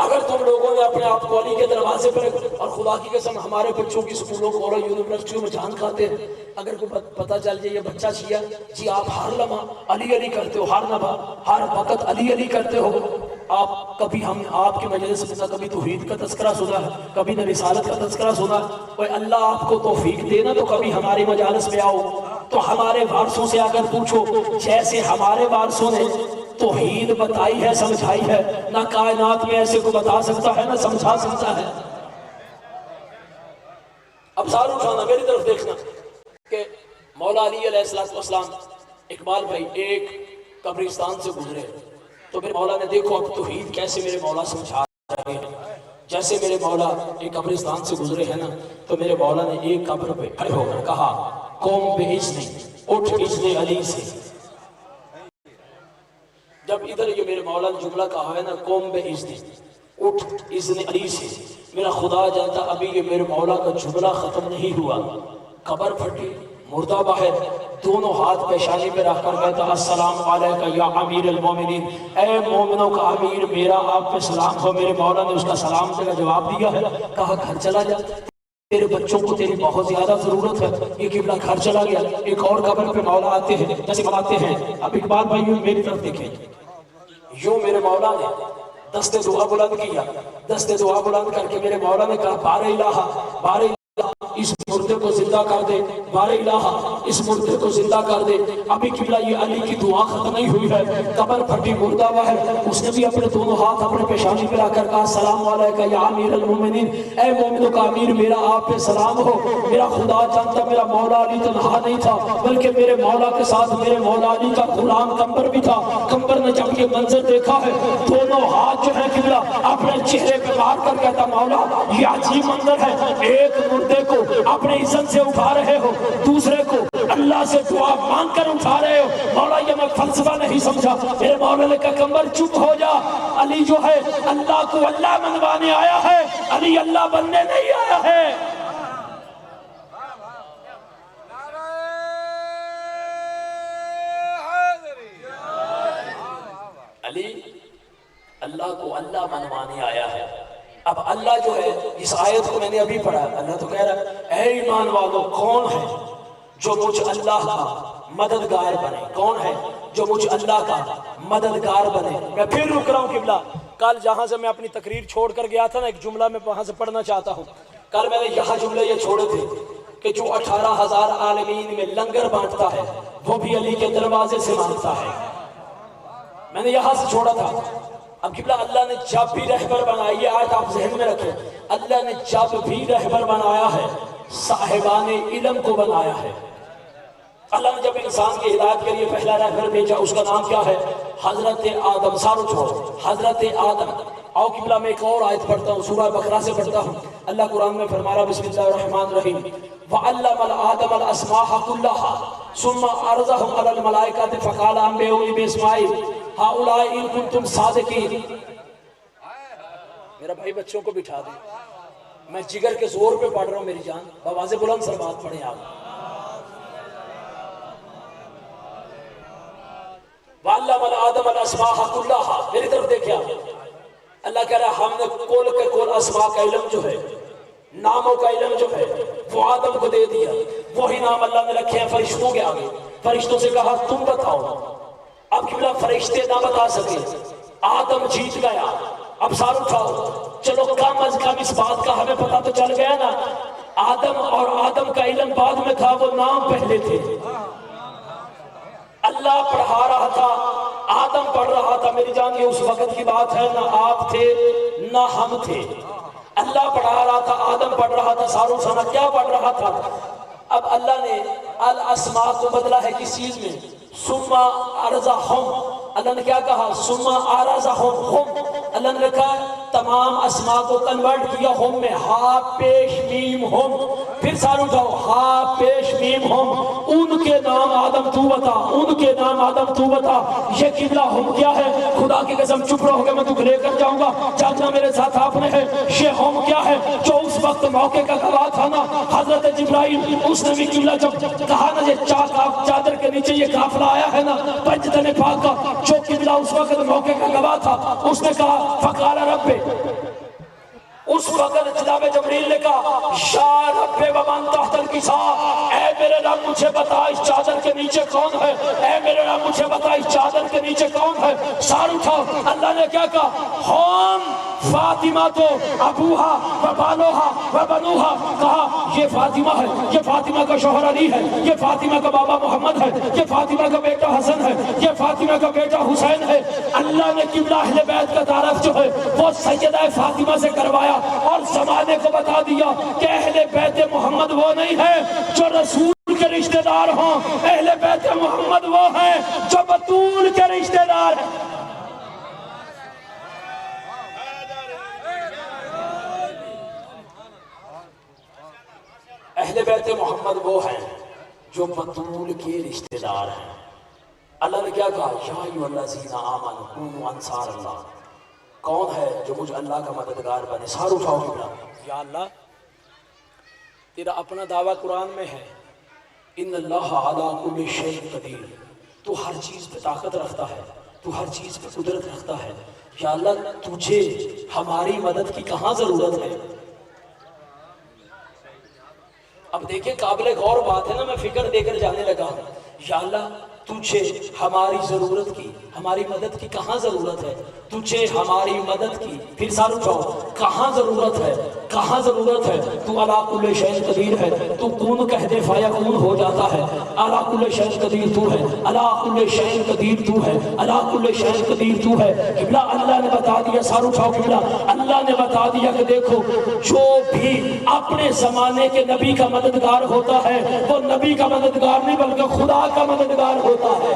اگر تم لوگوں نے اپنے آپ کو علی کے دروازے پر، اور خدا کی قسم ہمارے بچوں کی سکولوں کو اور یونیورسٹیوں میں جان کھاتے ہیں، اگر کوئی پتہ چل جائے یہ بچہ شیعہ جی آپ ہر لمحہ علی علی کرتے ہو، ہر وقت علی علی کرتے ہو، آپ کبھی ہم آپ کے مجلس سے کبھی توحید کا تذکرہ سنا ہے، کبھی نہ رسالت کا تذکرہ سنا ہے، کوئی اللہ آپ کو توفیق دینا تو کبھی ہماری مجالس میں آؤ تو ہمارے وارثوں سے اگر پوچھو، جیسے ہمارے وارثوں نے توحید بتائی ہے سمجھائی ہے، نہ کائنات میں ایسے کو بتا سکتا ہے نہ سمجھا سکتا ہے۔ اب سار اٹھانا میری طرف دیکھنا کہ مولا علی علیہ السلام اقبال بھائی ایک قبرستان سے گزرے تو میرے مولا نے دیکھو اب توحید کیسے میرے مولا سمجھا رہے ہیں، جیسے میرے مولا ایک قبرستان سے گزرے ہیں نا تو میرے مولا نے ایک قبر پہ کھڑے ہو کر کہا قوم بے اذنی، اٹھ اذن علی سے۔ جب ادھر یہ میرے مولا نے جملہ کہا ہے نا قوم بے اذنی، اٹھ اذن علی سے، میرا خدا جانتا ابھی یہ میرے مولا کا جملہ ختم نہیں ہوا، قبر پھٹی، مردہ باہر، دونوں ہاتھ پیشانی پہ رکھ کر کہتا السلام علیکہ یا امیر المومنین، اے مومنوں کا امیر میرا آپ پہ سلام ہو۔ میرے مولا نے اس کا سلام کا جواب دیا ہے، کہا گھر چلا جا، تیرے بچوں کو تیری بہت زیادہ ضرورت ہے۔ یہ قبلہ گھر چلا گیا، ایک اور قبر پہ مولا آتے ہیں، جیسے بتاتے ہیں۔ اب اقبال بھائی میری طرف دیکھیں، یوں میرے مولا نے دست دعا بلند کیا، دست دعا بلند کر کے میرے مولا نے کہا بار الہ، بار الہ اس مردے کو زندہ کر دے، بار الہ اس مردے کو زندہ کر دے۔ ابھی قبلہ یہ علی کی دعا ختم نہیں ہوئی ہے، قبر پھٹی، مردہ باہر، اس نے بھی اپنے دونوں ہاتھ اپنے پیشانی پہ رکھ کر کہا السلام علیکہ یا امیر المومنین، اے مومنوں کا امیر میرا آپ پہ سلام ہو۔ میرا خدا جانتا میرا مولا علی تنہا نہیں تھا، بلکہ میرے مولا کے ساتھ میرے مولا علی کا غلام قمبر بھی تھا۔ قمبر نے جب یہ منظر دیکھا ہے دونوں ہاتھ جو ہے قبلہ اپنے چہرے پہ مار کر کہتا مولا یہ عجیب منظر ہے، ایک مردے کو اپنے عزت سے اٹھا رہے ہو، دوسرے کو اللہ سے دعا مانگ کر اٹھا رہے ہو۔ مولا یہ میں فلسفہ نہیں سمجھا، میرے مولا نے کہا کمبر چپ ہو جا، علی جو ہے اللہ کو اللہ منوانے آیا ہے، علی اللہ بننے نہیں آیا ہے۔ علی اللہ کو اللہ منوانے آیا ہے۔ اب اللہ جو ہے، اس آیت کو میں نے ابھی پڑھا، اللہ تو کہہ رہا ہے اے ایمان والو کون ہے جو مجھ اللہ کا مددگار بنے، کون ہے جو مجھ اللہ کا مددگار بنے۔ میں پھر رک رہا ہوں قبلہ، کل جہاں سے میں اپنی تقریر چھوڑ کر گیا تھا نا، ایک جملہ میں وہاں سے پڑھنا چاہتا ہوں۔ کل میں نے یہاں جملے یہ چھوڑے تھے کہ جو 18,000 عالمین میں لنگر بانٹتا ہے وہ بھی علی کے دروازے سے مانگتا ہے، میں نے یہاں سے چھوڑا تھا۔ اب قبلہ اللہ نے جب بھی رہبر بنایا، یہ آیت آپ ذہن میں رکھیں، اللہ نے جب بھی رہبر بنایا ہے صاحبان علم کو بنایا ہے۔ اللہ نے جب انسان کی ہدایت کے لیے پہلا رہبر بھیجا، اس کا نام کیا ہے؟ حضرت آدم۔ سارو چھوڑو، حضرت آدم۔ آؤ قبلہ میں ایک اور آیت پڑھتا ہوں، سورہ بقرہ سے پڑھتا ہوں۔ اللہ قرآن میں فرما رہا بسم اللہ الرحمن الرحیم وَعَلَّمَ آدَمَ الْأَسْمَاءَ كُلَّهَا ثُمَّ عَرَضَهُمْ عَلَى الْمَلَائِكَةِ فَقَالَ أَنبِئُونِي بِأَسْمَاءِ هَؤُلَاءِ إِن كُنتُمْ صَادِقِينَ۔ میرا بھائی بچوں کو بٹھا دیں، میں جگر کے زور پہ پڑھ رہا ہوں میری جان، بآواز بلند سر بات پڑھیں آپ۔ وَعَلَّمَ آدَمَ الْأَسْمَاءَ كُلَّهَا، میری طرف دیکھیں آپ، اللہ کہہ رہا ہے ہم نے کل کے کل اسماء کا علم جو ہے، ناموں کا علم جو ہے وہ آدم کو دے دیا۔ وہی نام اللہ نے رکھے ہیں فرشتوں کے آگے، فرشتوں سے کہا تم بتاؤ۔ اب قبلہ فرشتے نہ بتا سکے، آدم جیت گیا۔ اب سار اٹھاؤ، چلو کم از کم اس بات کا ہمیں پتہ تو چل گیا نا، آدم اور آدم کا علم بعد میں تھا، وہ نام پہلے تھے۔ اللہ پڑھا رہا تھا، آدم پڑھ رہا تھا۔ میری جان یہ اس وقت کی بات ہے، نہ آپ تھے نہ ہم تھے۔ اللہ پڑھا رہا تھا، آدم پڑھ رہا تھا، ساروں سنا کیا پڑھ رہا تھا؟ اب اللہ نے الاسماء کو بدلا ہے کس چیز میں؟ ثم ارزہم، اللہ نے کیا کہا؟ ثم ارزہم، ہم، اللہ نے کہا تمام اسماء کو کنورٹ کیا ہم میں، ہا پیش میم ہم۔ پھر ساروں جاؤ، ہا پیش میم ہم، ان کے نام آدم تو بتا، ان کے نام آدم تو بتا۔ یہ قبلہ ہم کیا ہے؟ خدا کی قسم چپ رہو گے میں تمہیں لے کر جاؤں گا، جاگنا میرے ساتھ آپ نے ہے۔ یہ ہم کیا ہے؟ جو اس وقت موقع کا گواہ تھا نا حضرت جبرائیل، اس نے بھی قبلہ جب کہا نا یہ چادر کے نیچے یہ قافلہ آیا ہے نا پنجتن پاک کا، جو قبلہ اس وقت موقع کا گواہ تھا، اس نے کہا فقال رب، اس وقت جناب جبریل نے کہا یا رب ومن تحت الکساء، اے میرے رب مجھے بتا اس چادر کے نیچے کون ہے، اے میرے رب مجھے بتا اس چادر کے نیچے کون ہے۔ سار اٹھا، اللہ نے کیا کہا؟ ہم فاطمہ تو ابوہا و بالوہا و بنوہا، کہا یہ فاطمہ ہے، یہ فاطمہ کا شوہر علی ہے، یہ فاطمہ کا بابا محمد ہے، یہ فاطمہ کا بیٹا حسن ہے، یہ فاطمہ کا بیٹا حسین ہے۔ اللہ نے قبلہ اہل بیت کا تعارف جو ہے وہ سیدہ فاطمہ سے کروایا اور زمانے کو بتا دیا کہ اہل بیت محمد وہ نہیں ہے جو رسول کے رشتہ دار ہوں، اہل بیت محمد وہ ہیں جو بطول کے رشتہ دار ہیں۔ اہل بیت محمد وہ ہیں جو بطول کے رشتہ دار ہیں۔ اللہ نے کیا کہا؟ یا ایھا الذین آمنوا کونوا انصار اللہ، کون ہے جو مجھ اللہ کا مددگار بنے؟ سار اٹھاؤ قبلہ، یا اللہ تیرا اپنا دعویٰ قرآن میں ہے، ان اللہ علی کل شیء قدیر، تو ہر چیز پہ طاقت رکھتا ہے، تو ہر چیز پہ قدرت رکھتا ہے۔ یا اللہ تجھے ہماری مدد کی کہاں ضرورت ہے؟ اب دیکھیں قابل غور بات ہے نا، میں فکر دے کر جانے لگا ہوں۔ یا اللہ تجھے ہماری ضرورت کی، ہماری مدد کی کہاں ضرورت ہے؟ تجھے ہماری مدد کی، پھر ساروں جاؤ، کہاں ضرورت ہے؟ کہاں ضرورت ہے؟ تو علی کل شیء قدیر ہے، تو کون کہہ دے فیکون ہو جاتا ہے۔ علی کل شیء قدیر تو ہے، علی کل شیء قدیر تو ہے، علی کل شیء قدیر تو ہے۔ قبلہ اللہ نے بتا دیا، ساروں جاؤ قبلہ، اللہ نے بتا دیا کہ دیکھو جو بھی اپنے زمانے کے نبی کا مددگار ہوتا ہے وہ نبی کا مددگار نہیں بلکہ خدا کا مددگار ہوتا ہے،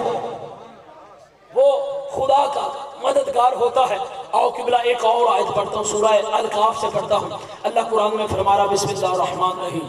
وہ خدا کا مددگار ہوتا ہے۔ آؤ قبلہ ایک اور آیت پڑھتا ہوں، سورہ الکاف سے پڑھتا ہوں۔ اللہ قرآن میں فرما رہا بسم اللہ الرحمن الرحیم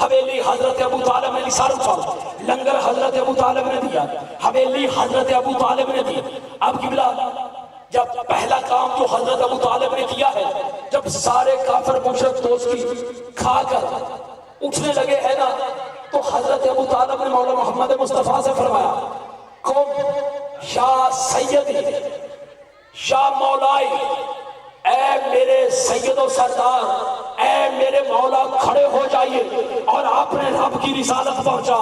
حویلی حضرت ابو طالب نے نثار اٹھاؤ، لنگر حضرت ابو طالب نے دیا، حویلی حضرت ابو طالب نے دی۔ اب قبلہ جب پہلا کام جو حضرت ابو طالب نے کیا ہے، جب سارے کافر مشرک دوست کی کھا کر اٹھنے لگے ہیں نا، تو حضرت ابو طالب نے مولا محمد مصطفیٰ سے فرمایا قم یا سیدی یا مولائی، اے میرے سید و سردار، اے میرے مولا کھڑے ہو جائیے اور اپنے رب کی رسالت پہنچا،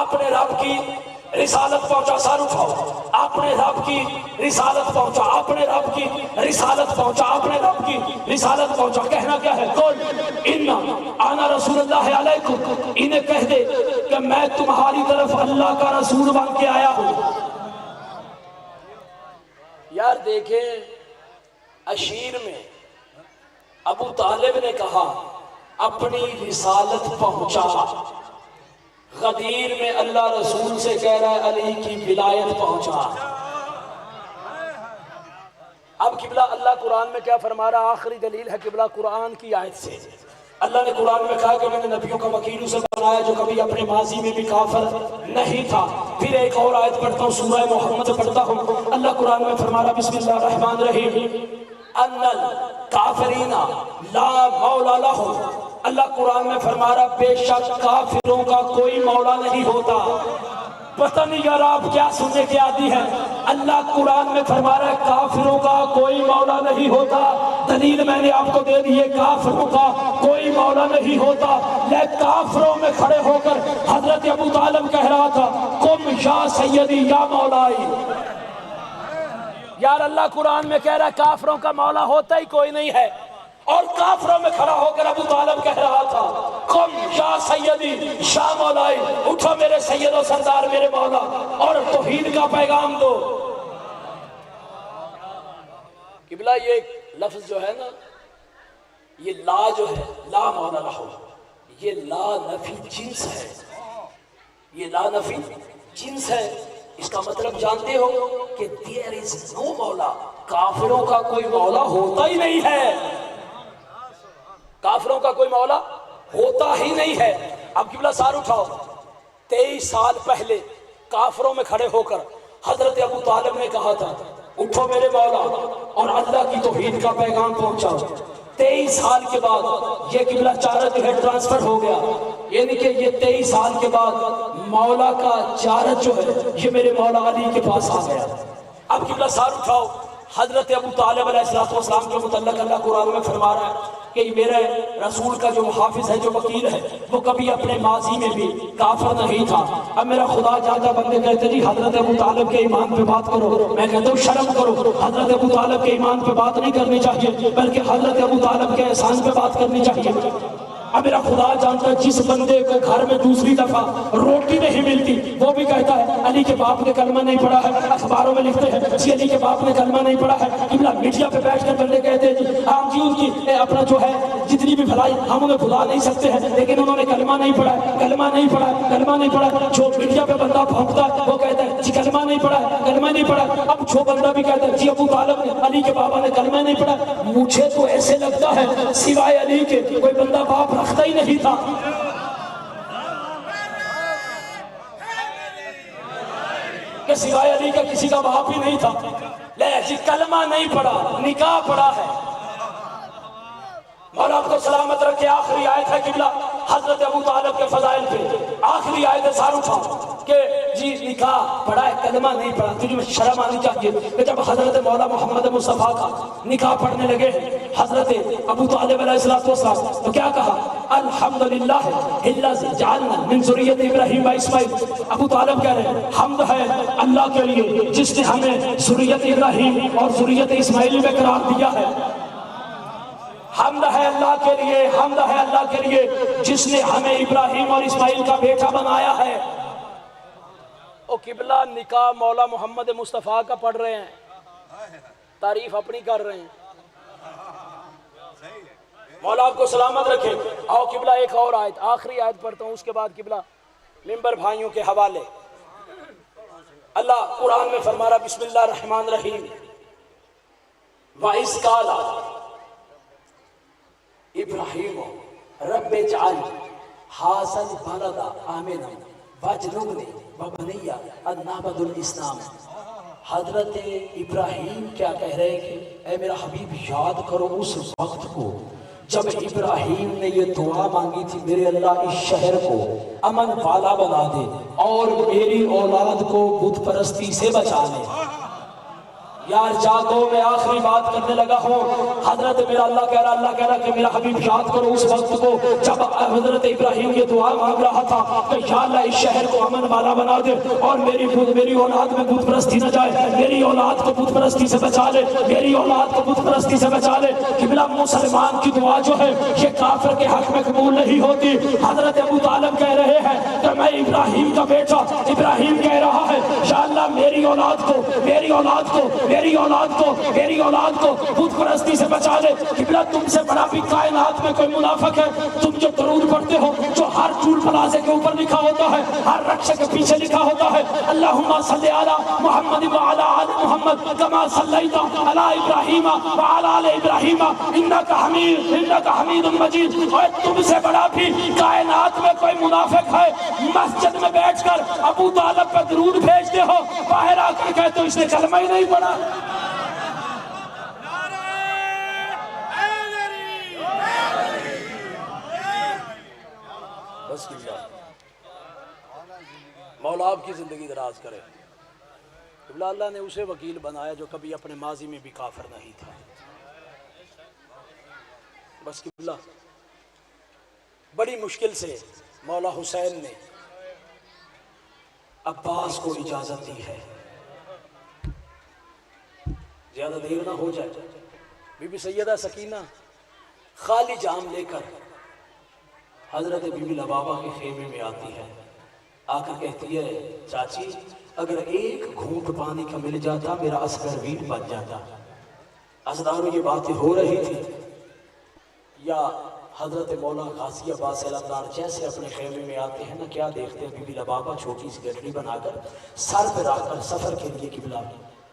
اپنے رب کی رسالت پہنچا، سر اٹھاؤ، اپنے رب کی رسالت پہنچا، اپنے رب کی رسالت پہنچا، اپنے رب کی رسالت پہنچا۔ کہنا کیا ہے؟ قل انا انا رسول اللہ علیکم، انہیں کہہ دے کہ میں تمہاری طرف اللہ کا رسول بن کے آیا ہوں۔ یار دیکھیں اشیر میں ابو طالب نے کہا اپنی رسالت پہنچا، غدیر میں اللہ رسول سے کہہ رہا ہے علی کی ولایت پہنچا۔ اب قبلہ اللہ قرآن میں کیا فرما رہا؟ آخری دلیل ہے قبلہ قرآن کی آیت سے۔ اللہ نے قرآن میں کہا کہ میں نے نبیوں کا وکیل اسے بنایا جو کبھی اپنے ماضی میں بھی کافر نہیں تھا۔ پھر ایک اور آیت پڑھتا ہوں، سورہ محمد پڑھتا ہوں، اللہ قرآن میں فرما رہا بسم اللہ الرحمن الرحیم ان الکافرین لا مولا لہم، اللہ قرآن میں فرما رہا بے شک کافروں کا کوئی مولا نہیں ہوتا۔ پتہ نہیں یار آپ کیا سننے کے عادی ہیں، اللہ قرآن میں فرما رہا ہے کافروں کا کوئی مولا نہیں ہوتا۔ دلیل میں نے آپ کو دے دی ہے، کافروں کا کوئی مولا نہیں ہوتا۔ لیکن کافروں میں کھڑے ہو کر حضرت ابو طالب کہہ رہا تھا قم یا سیدی یا مولائی۔ یار اللہ قرآن میں کہہ رہا ہے کافروں کا مولا ہوتا ہی کوئی نہیں ہے، اور کافروں میں کھڑا ہو کر ابو طالب کہہ رہا تھا قم یا سیدی یا مولائی، اٹھو میرے سید و سردار میرے مولا اور توحید کا پیغام دو۔ قبلہ یہ لفظ جو ہے نا، یہ لا جو ہے لا مولا لہو، یہ لا نفی جنس ہے، یہ لا نفی جنس ہے۔ اس کا مطلب جانتے ہو کہ there is no مولا، کافروں کا کوئی مولا ہوتا ہی نہیں ہے، کافروں کا کوئی مولا ہوتا ہی نہیں ہے۔ اب قبلہ سار اٹھاؤ، 23 سال پہلے کافروں میں کھڑے ہو کر حضرت ابو طالب نے کہا تھا اٹھو میرے مولا اور اللہ کی توحید کا پیغام پہنچاؤ۔ 23 سال کے بعد یہ قبلہ چارج جو ہے ٹرانسفر ہو گیا، یعنی کہ یہ 23 سال کے بعد مولا کا چارج جو ہے یہ میرے مولا علی کے پاس آ گیا۔ اب قبلہ سار اٹھاؤ، حضرت ابو طالب علیہ السلام کے متعلق اللہ قرآن میں فرما رہا ہے کہ میرے رسول کا جو حافظ ہے، جو وکیل ہے، وہ کبھی اپنے ماضی میں بھی کافر نہیں تھا۔ اب میرا خدا جانتا بندے کہتے جی حضرت ابو طالب کے ایمان پہ بات کرو، میں کہتا ہوں شرم کرو، حضرت ابو طالب کے ایمان پہ بات نہیں کرنی چاہیے بلکہ حضرت ابو طالب کے احسان پہ بات کرنی چاہیے۔ اب میرا خدا جانتا ہے جس بندے کو گھر میں دوسری دفعہ روٹی نہیں ملتی وہ بھی کہتا ہے علی کے باپ نے کلمہ نہیں پڑھا ہے، اخباروں میں لکھتے ہیں جی علی کے باپ نے کلمہ نہیں پڑھا ہے۔ قبلہ میڈیا پہ بیٹھ کر بندے کہتے ہیں جی ہم جی ان کی اپنا جو ہے جتنی بھی بھلائی ہم انہیں بھلا نہیں سکتے ہیں، لیکن انہوں نے کلمہ نہیں پڑھا ہے، کلمہ نہیں پڑھا ہے، کلمہ نہیں پڑھا ہے۔ جو میڈیا پہ بندہ بھونکتا ہے وہ کہتا ہے جی کلمہ نہیں پڑھا ہے، کلمہ نہیں پڑھا ہے۔ اب جو بندہ بھی کہتا ہے جی ابو طالب نے علی کے بابا نے کلمہ نہیں پڑھا، مجھے تو ایسے لگتا ہے سوائے علی کے کوئی بندہ باپ رکھتا ہی نہیں تھا۔ کہ سوائے علی کا کسی کا باپ ہی نہیں تھا۔ لے جی کلمہ نہیں پڑھا، نکاح پڑھا ہے۔ مولا آپ کو سلامت رکھے۔ آخری آیت ہے قبلہ حضرت ابو طالب کے فضائل پہ، آخری آیت سار اٹھاؤ کہ جی نکاح پڑھا ہے، کلمہ نہیں پڑھا۔ تجھے میں شرم آنی چاہیے کہ جب حضرت مولا محمد مصطفیٰ کا نکاح پڑھنے لگے حضرت ابو طالب علیہ السلام تو کیا کہا؟ الحمدللہ الذی جعلنا من ذریۃ ابراہیم و اسماعیل۔ ابو طالب کہہ رہے ہیں حمد ہے اللہ کے لیے جس نے ہمیں ذریۃ ابراہیم اور ذریۃ اسماعیل میں قرار دیا ہے۔ حمد ہے اللہ کے لیے، حمد ہے اللہ کے لیے جس نے ہمیں ابراہیم اور اسماعیل کا بیٹا بنایا ہے۔ او قبلہ نکاح مولا محمد مصطفیٰ کا پڑھ رہے ہیں، تعریف اپنی کر رہے ہیں۔ مولا آپ کو سلامت رکھے۔ آؤ قبلہ ایک اور آیت، آخری آیت پڑھتا ہوں، اس کے بعد قبلہ ممبر بھائیوں کے حوالے۔ اللہ قرآن میں فرما رہا بسم اللہ الرحمن الرحیم وَإِذْ قَالَ ابراہیم رب اجعل ھذا البلد آمنا واجنبنی وبنی ان نعبد الاسلام۔ حضرت ابراہیم کیا کہہ رہے کہ اے میرا حبیب یاد کرو اس وقت کو جب ابراہیم نے یہ دعا مانگی تھی، میرے اللہ اس شہر کو امن والا بنا دے اور میری اولاد کو بت پرستی سے بچا لے۔ یار جاگو، میں آخری بات کرنے لگا ہوں۔ حضرت میرا اللہ کہہ رہا کہ میرا حبیب یاد کرو اس وقت کو جب حضرت ابراہیم یہ دعا مانگ رہا تھا کہ یا اللہ اس شہر کو امن والا بنا دے اور میری اولاد میں بت پرستی نہ جائے، میری اولاد کو بت پرستی سے بچا لے، میری اولاد کو بت پرستی سے بچا لے۔ قبلہ مسلمان کی دعا جو ہے یہ کافر کے حق میں قبول نہیں ہوتی۔ حضرت ابو طالب کہہ رہے ہیں کہ میں ابراہیم کا بیٹا، ابراہیم کہہ رہا ہے یا اللہ میری اولاد کو بت پرستی سے بچا لے۔ قبلہ تم سے بڑا بھی کائنات میں کوئی منافق ہے؟ تم جو درود پڑھتے ہو، جو ہر ٹول پلازے کے اوپر لکھا ہوتا ہے، ہر رقشے کے پیچھے لکھا ہوتا ہے اللہم صلی علی محمد وعلی آل محمد کما صلیت علی ابراہیم وعلی آل ابراہیم انک حمید مجید۔ اور تم سے بڑا بھی کائنات میں کوئی منافق ہے؟ مسجد میں بیٹھ کر ابو طالب پہ درود بھیجتے ہو، باہر آ کر کہتے ہو اس نے کلمہ ہی نہیں پڑھا۔ بس مولا آپ کی زندگی دراز کرے۔ اللہ نے اسے وکیل بنایا جو کبھی اپنے ماضی میں بھی کافر نہیں تھا۔ بس قبلہ بڑی مشکل سے مولا حسین نے عباس کو اجازت دی ہے، زیادہ دیر نہ ہو جائے۔ بی بی سیدہ سکینہ خالی جام لے کر حضرت بی بی لبابہ کے خیمے میں آتی ہے، آ کر کہتی ہے چاچی اگر ایک گھونٹ پانی کا مل جاتا میرا اصغر ویر بچ جاتا۔ عزدارو یہ باتیں ہو رہی تھی یا حضرت مولا غازی عباس علمدار جیسے اپنے خیمے میں آتے ہیں نا، کیا دیکھتے ہیں بی بی لبابہ چھوٹی سی گٹری بنا کر سر پہ رکھ کر سفر کے لیے قبلہ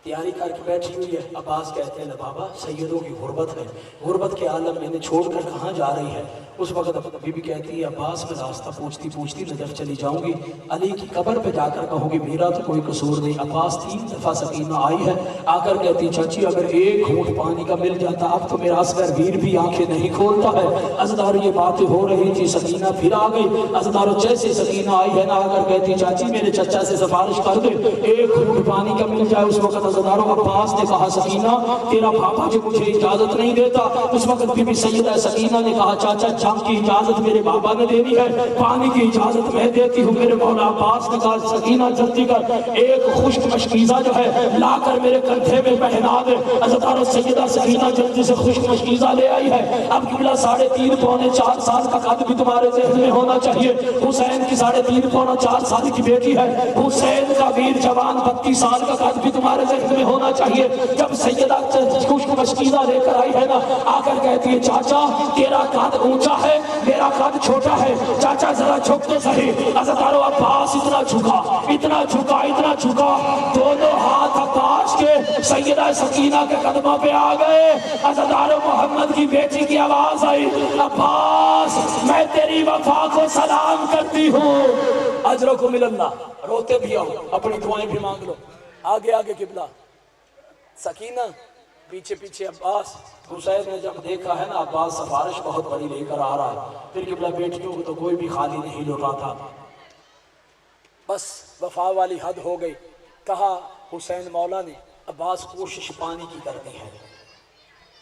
تیاری کر کے بیٹھی ہوئی ہے۔ عباس کہتے ہیں لبابہ سیدوں کی غربت ہے، غربت کے عالم میں انہیں چھوڑ کر کہاں جا رہی ہے؟ اس وقت بی بی کہتی ہے عباس میں راستہ پوچھتی نظر چلی جاؤں گی، علی کی قبر پہ جا کر کہوں گی میرا تو کوئی قصور نہیں۔ عباس 3 دفعہ سکینہ آئی ہے، آ کر کہتی چاچی اگر ایک گھونٹ پانی کا مل جاتا اب تو میرا اصغر ویر بھی آنکھیں نہیں کھولتا ہے۔ عزدارو یہ باتیں ہو رہی تھی، سکینہ پھر آ گئی۔ عزدارو جیسے سکینہ آئی ہے نا، آ کر کہتی چاچی میرے چچا سے سفارش کر دے ایک گھونٹ پانی کا مل جائے۔ اس وقت عزدارو عباس نے کہا سکینہ تیرا بابا جو مجھے اجازت نہیں دیتا۔ اس وقت بی بی سیدہ سکینہ نے کہا چاچا جنگ کی اجازت میرے بابا نے دینی ہے، پانی کی اجازت میں دیتی ہوں۔ میرے مولا عباس نے کہا سکینہ جلدی کر ایک خشک مشکیزہ جو ہے لا کر میرے کندھے میں پہنا دے۔ عزدارو سیدہ سکینہ جلدی سے خشک مشکیزہ لے آئی ہے۔ اب قبلہ 3.5 پونے 4 سال کا قد بھی تمہارے ذہن میں ہونا چاہیے۔ حسین کی 3.5 پونے 4 سال کی بیٹی ہے، حسین کا ویر جوان 32 سال کا قد بھی تمہارے ذہن میں ہونا چاہیے۔ جب سیدہ خشک مشکیزہ لے کر آئی ہے نا، آ کر کہتی ہے چاچا تیرا قد اونچا ہے میرا قد چھوٹا ہے، چاچا ذرا جھک تو صحیح۔ عزدارو عباس اتنا جھکا دونوں ہاتھ عباس کے سیدہ سکینہ کے قدموں پہ آ گئے۔ عزدارو محمد کی بیٹی کی آواز آئی عباس میں تیری وفا کو سلام کرتی ہوں۔ اجرکم اللہ، روتے بھی آؤ اپنی دعائیں بھی مانگ لو۔ آگے قبلہ سکینہ پیچھے عباس۔ حسین نے جب دیکھا ہے نا عباس سفارش بہت بڑی لے کر آ رہا ہے، پھر قبلہ بیٹیوں کو تو کوئی بھی خالی نہیں لوٹا تھا۔ بس وفا والی حد ہو گئی۔ کہا حسین مولا نے عباس کوشش پانی کی کرنی ہے،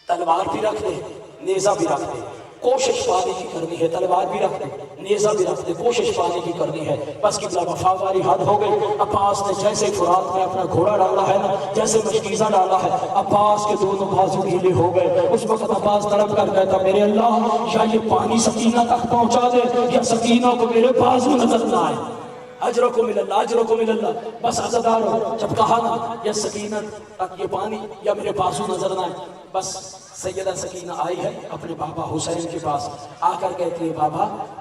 تلوار بھی رکھ دے نیزہ بھی رکھ دے، کوشش پانی کی کرنی ہے، تلوار بھی رکھ دے نیزہ بھی رکھ دے، کوشش پانی کی کرنی ہے۔ بس قبلہ وفا والی حد ہو گئی۔ عباس نے جیسے فرات میں اپنا گھوڑا ڈالا ہے نا، جیسے مشکیزہ ڈالا ہے، عباس کے دونوں بازو ڈھیلے ہو گئے۔ اس وقت عباس تڑپ کر کہتا میرے اللہ یا یہ پانی سکینہ تک پہنچا دے یا سکینہ کو میرے بازو نظر نہ آئے۔ اجرکم اللہ۔ بس عزدارو جب کہا نا یا سکینہ تک یہ پانی یا میرے بازو نظر نہ آئے، بس سیدہ سکینہ آئی ہے اپنے بابا حسین کے پاس، آ کر کہتی ہے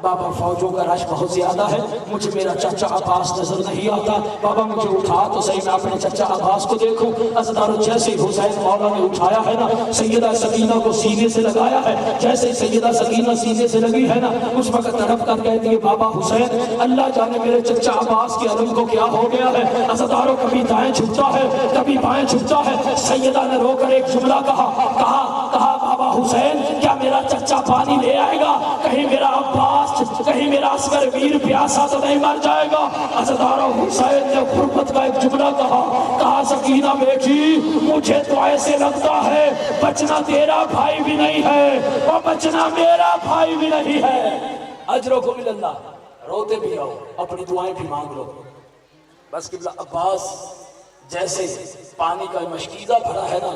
بابا فوجوں کا رش بہت زیادہ ہے، مجھے میرا چچا عباس نظر نہیں آتا، بابا مجھے اٹھا تو صحیح میں اپنے چچا عباس کو دیکھوں۔ عزیزانو جیسے حسین مولا نے اٹھایا ہے نا، سیدہ سکینہ کو سینے سے لگایا ہے، جیسے سیدہ سکینہ سینے سے لگی ہے نا، اس وقت تڑپ کر کہتی ہے بابا حسین اللہ جانے میرے چچا عباس کے علم کو کیا ہو گیا ہے۔ عزیزانو کبھی دائیں جھکتا ہے کبھی بائیں جھکتا ہے، سیدہ نے رو کر ایک جملہ کہا بابا حسین کیا میرا چچا پانی لے آئے گا، کہیں میرا عباس کہیں میرا اصغر ویر پیاسا تو نہیں مر جائے گا۔ عزیزانو حسین نے غربت کا ایک جملہ کہا سکینہ بیٹی مجھے تو ایسے لگتا ہے بچنا تیرا بھائی بھی نہیں ہے اور بچنا میرا بھائی بھی نہیں ہے۔ اجرکم اللہ، روتے بھی آؤ اپنی دعائیں بھی مانگ لو۔ بس قبلہ عباس جیسے پانی کا مشکیزہ بھرا ہے نا،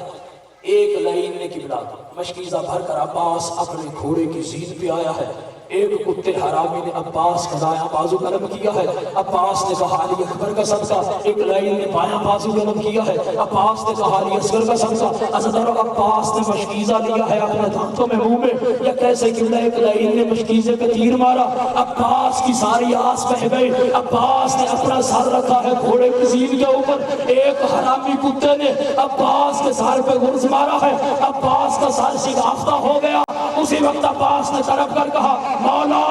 ایک لائن نے قبلہ مشکیزہ بھر کر عباس اپنے گھوڑے کی زین پہ آیا ہے، ایک کتے حرامی نے عباس کا دایاں بازو قلم کیا ہے، عباس نے کہا علی اکبر کا صدقہ، ایک لائن نے بایاں بازو قلم کیا ہے، عباس نے کہا علی اصغر کا صدقہ۔ عزیزانو عباس نے مشکیزہ لیا ہے اپنے دانتوں میں منہ میں، یا کیسے قبلہ ایک لائن نے مشکیزے پہ تیر مارا، عباس کی ساری آس بہہ گئی، عباس نے اپنا سر رکھا ہے گھوڑے کی زین کے اوپر، ایک حرامی کتے نے عباس کے سر پہ گرز مارا ہے، عباس کا سر شگافتہ ہو گیا۔ اسی وقت عباس نے تڑپ کر کہا مولا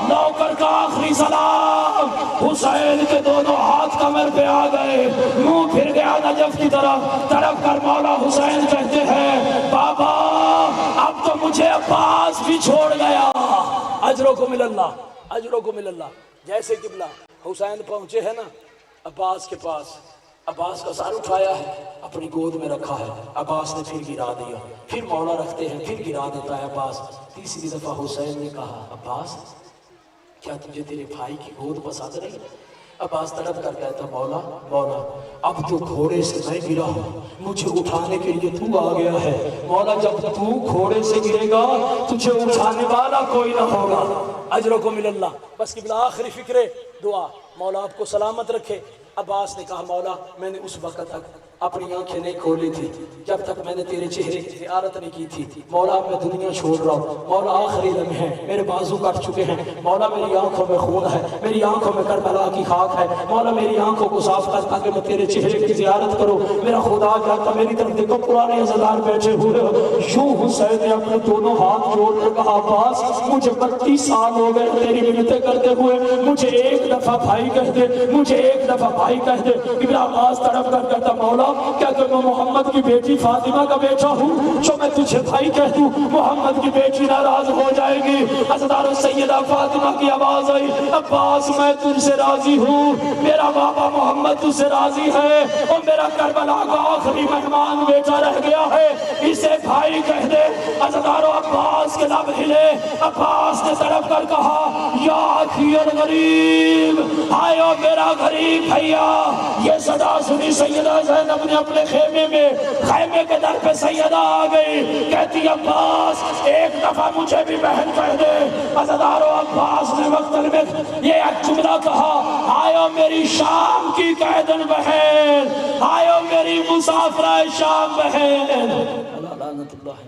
نوکر کا آخری سلام۔ حسین کے دونوں ہاتھ کمر پہ آ گئے، منہ پھر گیا نجف کی طرف، تڑپ کر مولا حسین کہتے ہیں بابا اب تو مجھے عباس بھی چھوڑ گیا۔ اجرکم اللہ، اجرکم اللہ۔ جیسے قبلہ حسین پہنچے ہیں نا عباس کے پاس، عباس کا سر اٹھایا ہے اپنی گود میں رکھا ہے، عباس نے پھر گرا دیا، پھر مولا رکھتے ہیں پھر گرا دیتا ہے عباس۔ تیسری دفعہ حسین نے کہا عباس کیا تجھے تیرے بھائی کی گود پسند نہیں؟ عباس تڑپ کر کہتا مولا اب تو گھوڑے سے میں گرا ہوں، مجھے اٹھانے کے لیے تو آ گیا ہے، مولا جب تو گھوڑے سے گرے گا تجھے اٹھانے والا کوئی نہ ہوگا۔ اجرکم اللہ۔ بس قبلہ آخری فکرے دعا مولا آپ کو سلامت رکھے۔ عباس نے کہا مولا میں نے اس وقت تک اپنی آنکھیں نہیں کھولی تھی جب تک میں نے تیرے چہرے کی زیارت نہیں کی تھی، مولا میں دنیا چھوڑ رہا ہوں، مولا آخری لمحے میرے بازو کٹ چکے ہیں، مولا میری آنکھوں میں خون ہے، میری آنکھوں میں کربلا کی خاک ہے، مولا میری آنکھوں کو صاف کر تاکہ میں تیرے چہرے کی زیارت کروں۔ میرا خدا کہتا میری طرف دیکھو پرانے عزادار بیٹھے ہوئے ہو۔ یوں حسین نے اپنے دونوں ہاتھ جوڑ کر کہا عباس مجھے 32 سال ہو گئے تیری منتیں کرتے ہوئے، مجھے ایک دفعہ بھائی کہہ دے، مجھے ایک دفعہ بھائی کہہ دے۔ ابن عباس تڑپ کر کہتا مولا کیا کہ میں محمد کی بیٹی فاطمہ کا بیٹا ہوں، جو میں تجھے بھائی کہہ دوں محمد کی بیٹی ناراض ہو جائے گی۔ عزیزانو سیدہ فاطمہ کی آواز آئی عباس میں تجھ سے راضی ہوں، میرا بابا محمد تجھ سے راضی ہے، اور میرا کربلا کا آخری مہمان بیٹا رہ گیا ہے، اسے بھائی کہہ دے۔ عزیزانو عباس کے لب ہلے، عباس نے تڑپ کر کہا یا اخی الغریب، آئے میرا غریب بھیا۔ یہ صدا سنی سیدہ زینب نے اپنے خیمے میں، خیمے کے در پہ سیدہ آ گئی، کہتی عباس ایک دفعہ مجھے بھی بہن کہہ دے۔ عزیزانو عباس نے مقتل میں یہ ایک جملہ کہا آئے میری شام کی قیدن بہن، آئے میری مسافرہ شام بہن۔ اللہ لعنت اللہ